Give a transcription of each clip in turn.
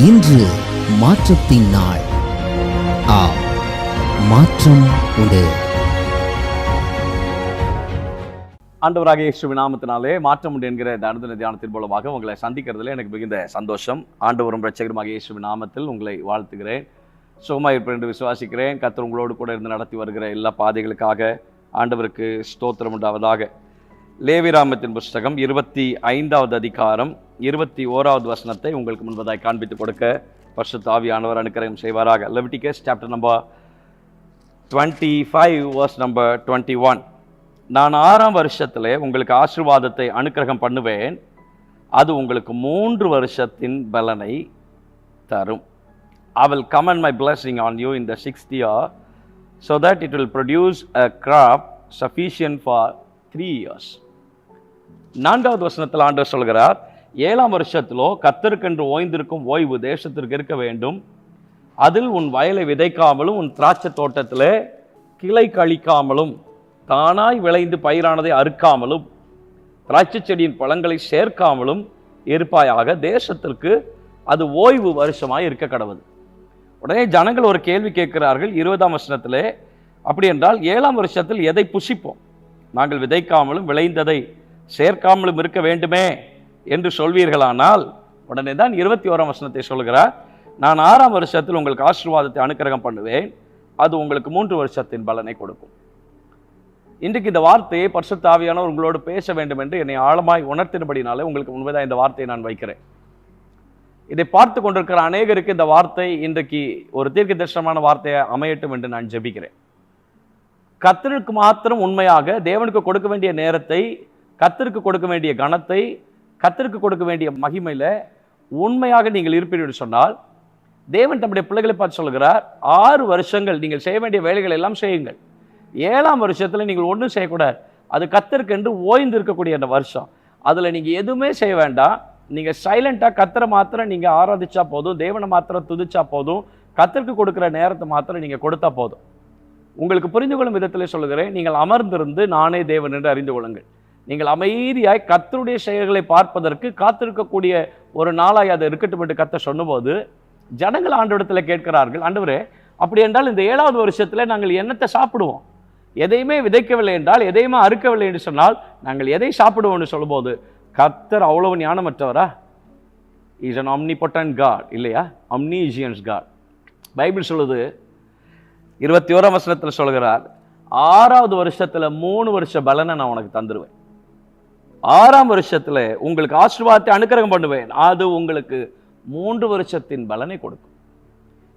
இன்று மாற்றத்தின் நாள். மாற்றம் உண்டு. ஆண்டவராகிய இயேசுவின் நாமத்தினாலே மாற்றம் உண்டு என்கிற இந்த அனுதின தியானத்தின் மூலமாக உங்களை சந்திக்கிறதுல எனக்கு மிகுந்த சந்தோஷம். ஆண்டவரும் இரட்சகருமாகிய இயேசுவின் நாமத்தில் உங்களை வாழ்த்துகிறேன். சுகமாக இருப்பேன் என்று விசுவாசிக்கிறேன். கர்த்தர் உங்களோடு கூட இருந்து நடத்தி வருகிற எல்லா பாதைகளுக்காக ஆண்டவருக்கு ஸ்தோத்திரம் உண்டாவதாக. லேவியராகமத்தின் புஸ்தகம் 25வது அதிகாரம் 21வது வசனத்தை உங்களுக்கு முன்பதாய் காண்பித்துக் கொடுக்க பரிசுத்த ஆவியானவர் அனுக்கிரகம் செய்வாராக. Leviticus chapter number 25 verse number 21. நான் 6ஆம் வருஷத்திலே உங்களுக்கு ஆசீர்வாதத்தை அனுக்கிரகம் பண்ணுவேன், அது உங்களுக்கு 3 வருஷத்தின் பலனை தரும். I will command my blessing on you in the 6th year, so that it will produce a crop sufficient for 3 years. 4வது வசனத்தில் ஆண்டவர் சொல்கிறார், 7ஆம் வருஷத்திலோ கர்த்தருக்கென்று ஓய்ந்திருக்கும் ஓய்வு தேசத்திற்கு இருக்க வேண்டும். அதில் உன் வயலை விதைக்காமலும் உன் திராட்சை தோட்டத்திலே கிளை கழிக்காமலும் தானாய் விளைந்து பயிரானதை அறுக்காமலும் திராட்சை செடியின் பழங்களை சேர்க்காமலும் இருப்பாயாக. தேசத்திற்கு அது ஓய்வு வருஷமாய் இருக்க கடவுது. உடனே ஜனங்கள் ஒரு கேள்வி கேட்கிறார்கள் 20ஆம் வசனத்திலே, அப்படி என்றால் 7ஆம் வருஷத்தில் எதை புசிப்போம்? நாங்கள் விதைக்காமலும் விளைந்ததை சேர்க்காமலும் இருக்க வேண்டுமே என்று சொல்வீர்களானால், உடனே தான் 21ஆம் வசனத்தை சொல்கிறார், நான் 6ஆம் வருஷத்தில் உங்களுக்கு ஆசீர்வாதத்தை அனுக்கிரகம் பண்ணுவேன், அது உங்களுக்கு 3 வருஷத்தின் பலனை கொடுக்கும். இன்றைக்கு இந்த வார்த்தையை பரிசுத்த ஆவியானவர் உங்களோடு பேச வேண்டும் என்று என்னை ஆழமாய் உணர்த்தினபடினாலே உங்களுக்கு முன்பதாக இந்த வார்த்தையை நான் வைக்கிறேன். இதை பார்த்து கொண்டிருக்கிற அநேகருக்கு இந்த வார்த்தை இன்றைக்கு ஒரு தீர்க்க தரிசனமான வார்த்தையை அமையட்டும் என்று நான் ஜெபிக்கிறேன். கர்த்தருக்கு மாத்திரம் உண்மையாக தேவனுக்கு கொடுக்க வேண்டிய நேரத்தை, கர்த்தருக்கு கொடுக்க வேண்டிய கனத்தை, கர்த்தருக்கு கொடுக்க வேண்டிய மகிமையில உண்மையாக நீங்கள் இருப்பீர்கள் சொன்னால், தேவன் தம்முடைய பிள்ளைகளை பார்த்து சொல்கிறார், 6 வருஷங்கள் நீங்கள் செய்ய வேண்டிய வேலைகள் எல்லாம் செய்யுங்கள். 7ஆம் வருஷத்துல நீங்கள் ஒன்றும் செய்யக்கூடாது. அது கர்த்தருக்கு என்று ஓய்ந்து இருக்கக்கூடிய அந்த வருஷம். அதுல நீங்க எதுவுமே செய்ய வேண்டாம். நீங்க சைலண்டா கர்த்தரை மாத்திரம் நீங்க ஆராதிச்சா போதும், தேவனை மாத்திரம் துதிச்சா போதும், கர்த்தருக்கு கொடுக்கிற நேரத்தை மாத்திரம் நீங்க கொடுத்தா போதும். உங்களுக்கு புரிந்து கொள்ளும் விதத்திலே சொல்லுகிறேன், நீங்கள் அமர்ந்திருந்து நானே தேவன் என்று அறிந்து கொள்ளுங்கள். நீங்கள் அமைதியாய் கர்த்தருடைய செயல்களை பார்ப்பதற்கு காத்திருக்கக்கூடிய ஒரு நாளாய் அது இருக்கட்டும் என்று கர்த்தர் சொன்னபோது, ஜனங்கள் ஆண்டவரிடத்தில் கேட்கிறார்கள், ஆண்டவரே அப்படி என்றால் இந்த 7வது வருஷத்துல நாங்கள் என்னத்தை சாப்பிடுவோம்? எதையுமே விதைக்கவில்லை என்றால், எதையுமே அறுக்கவில்லை என்று சொன்னால் நாங்கள் எதை சாப்பிடுவோம்னு சொல்லும்போது, கர்த்தர் அவ்வளவு ஞானமற்றவரா? இஸ் an omnipotent God இல்லையா? omniscience God. பைபிள் சொல்லுது, 21ஆம் வசனத்தில் சொல்கிறார், 6வது வருஷத்துல 3 வருஷ பலனை நான் உனக்கு தந்துருவேன். 6ஆம் வருஷத்துல உங்களுக்கு ஆசீர்வாதத்தை அனுக்கிரகம் பண்ணுவேன், அது உங்களுக்கு 3 வருஷத்தின் பலனை கொடுக்கும்.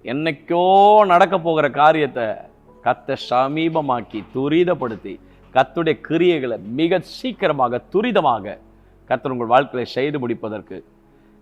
என்னைக்கோ நடக்க போகிற காரியத்தை கர்த்தர் சமீபமாக்கி துரிதப்படுத்தி கர்த்தருடைய கிரியைகளை மிக சீக்கிரமாக துரிதமாக கர்த்தர் உங்கள் வாழ்க்கையை செய்து முடிப்பதற்கு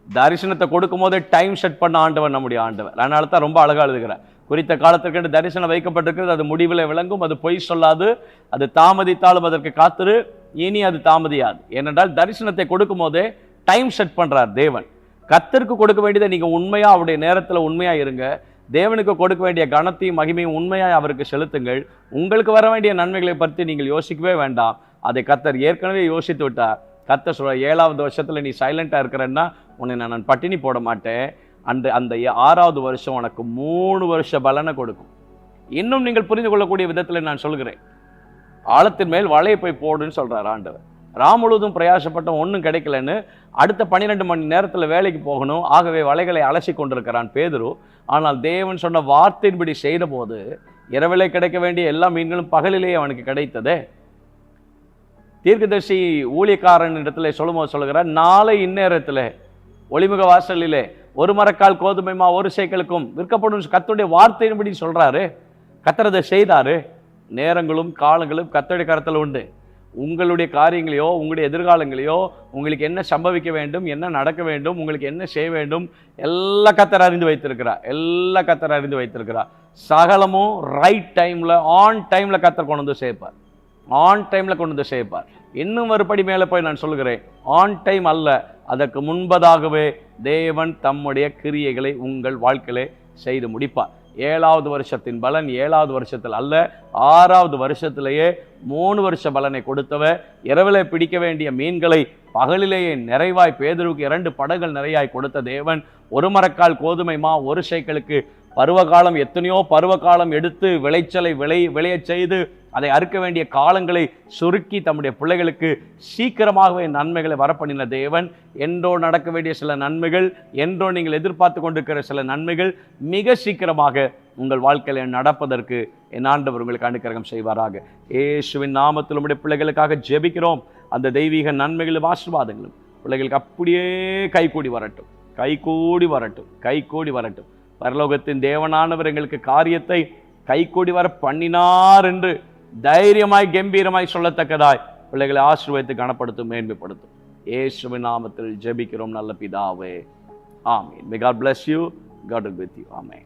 தரிசனத்தை கொடுக்கும் போதே டைம் செட் பண்ண ஆண்டவர் நம்முடைய ஆண்டவர். அதனால தான் ரொம்ப அழகா எழுதுகிறார், குறித்த காலத்திற்கு தரிசனம் வைக்கப்பட்டிருக்கிறது, அது முடிவில் விளங்கும், அது பொய் சொல்லாது, அது தாமதித்தாலும் அதற்கு காத்திரு, இனி அது தாமதியாது. ஏனென்றால் தரிசனத்தை கொடுக்கும் போதே டைம் செட் பண்றார் தேவன். கர்த்தருக்கு கொடுக்க வேண்டியதை நீங்க உண்மையா அவருடைய நேரத்துல உண்மையா இருங்க. தேவனுக்கு கொடுக்க வேண்டிய கனத்தையும் மகிமையும் உண்மையாய் அவருக்கு செலுத்துங்கள். உங்களுக்கு வர வேண்டிய நன்மைகளை பற்றி நீங்கள் யோசிக்கவே வேண்டாம். அதை கர்த்தர் ஏற்கனவே யோசித்து விட்டார். கர்த்தர் சொல்ற, 7வது வருஷத்துல நீ சைலண்டா இருக்கிறன்னா உன்னை நான் பட்டினி போட மாட்டேன். அந்த 6வது வருஷம் உனக்கு 3 வருஷ பலனை கொடுக்கும். இன்னும் நீங்கள் புரிந்து கொள்ளக்கூடிய விதத்தில் நான் சொல்கிறேன், ஆழத்தின் மேல் வலையை போய் போடுன்னு சொல்றார் ஆண்டவர். முழுவதும் பிரயாசப்பட்ட ஒன்றும் கிடைக்கலன்னு அடுத்த 12 மணி நேரத்தில் வேலைக்கு போகணும். ஆகவே வலைகளை அலசி கொண்டிருக்கிறான் பேதுரு. ஆனால் தேவன் சொன்ன வார்த்தையின்படி செய்த போது இரவிலே கிடைக்க வேண்டிய எல்லா மீன்களும் பகலிலேயே அவனுக்கு கிடைத்ததே. தீர்க்கதரிசி ஊழியக்காரன் இடத்துல சொல்லுகிறார், நாளை இந்நேரத்தில் ஒளிமுக வாசலிலே 1 மரக்கால் கோதுமைமா 1 சேக்கலுக்கும் விற்கப்படும் கர்த்தருடைய வார்த்தையின்படி சொல்றாரு. கர்த்தர் அதை செய்தாரு. நேரங்களும் காலங்களும் கர்த்தருடைய கரத்தில் உண்டு. உங்களுடைய காரியங்களையோ உங்களுடைய எதிர்காலங்களையோ உங்களுக்கு என்ன சம்பவிக்க வேண்டும், என்ன நடக்க வேண்டும், உங்களுக்கு என்ன செய்ய வேண்டும், எல்லா கர்த்தர் அறிந்து வைத்திருக்கிறார். எல்லா கர்த்தர் அறிந்து வைத்திருக்கிறார். சகலமும் ரைட் டைம்ல ஆன் டைம்ல கர்த்தர் கொண்டு வந்து சேர்ப்பார். ஆன் டைம்ல கொண்டு வந்து சேர்ப்பார். இன்னும் மறுபடி மேலே போய் நான் சொல்லுகிறேன், ஆன் டைம் அல்ல, அதற்கு முன்பதாகவே தேவன் தம்முடைய கிரியைகளை உங்கள் வாழ்க்கையிலே செய்து முடிப்பார். 7வது வருஷத்தின் பலன் 7வது வருஷத்தில் அல்ல, 6வது வருஷத்திலேயே 3 வருஷ பலனை கொடுத்தவர். இரவிலே பிடிக்க வேண்டிய மீன்களை பகலிலேயே நிறைவாய் பேதுருவுக்கு 2 படகுகள் நிறையாய் கொடுத்த தேவன். 1 மரக்கால் கோதுமை மா 1 ஷேக்கலுக்கு பருவகாலம் எத்தனையோ பருவகாலம் எடுத்து விளைச்சலை விளையச் செய்து அதை அறுக்க வேண்டிய காலங்களை சுருக்கி தம்முடைய பிள்ளைகளுக்கு சீக்கிரமாகவே நன்மைகளை வரப்பண்ணின தேவன். என்றோ நடக்க வேண்டிய சில நன்மைகள், என்றோ நீங்கள் எதிர்பார்த்து கொண்டிருக்கிற சில நன்மைகள் மிக சீக்கிரமாக உங்கள் வாழ்க்கையில் நடப்பதற்கு என் ஆண்டவர் உங்களுக்கு அனுக்கிரகம் செய்வாராக. இயேசுவின் நாமத்தில் உம்முடைய பிள்ளைகளுக்காக ஜெபிக்கிறோம். அந்த தெய்வீக நன்மைகளும் ஆசீர்வாதங்களும் பிள்ளைகளுக்கு அப்படியே கைகூடி வரட்டும், கைகூடி வரட்டும், கைகூடி வரட்டும். பரலோகத்தின் தேவனானவர் எங்களுக்கு காரியத்தை கைகூடி வர பண்ணினார் என்று தைரியமாய் கம்பீரமாய் சொல்லத்தக்கதாய் பிள்ளைகளை ஆசீர்வதித்து கனப்படுத்தும், மேன்மைப்படுத்தும். இயேசுவின் நாமத்தில் ஜெபிக்கிறோம் நல்ல பிதாவே, ஆமென். May God bless you. God will be with you. Amen.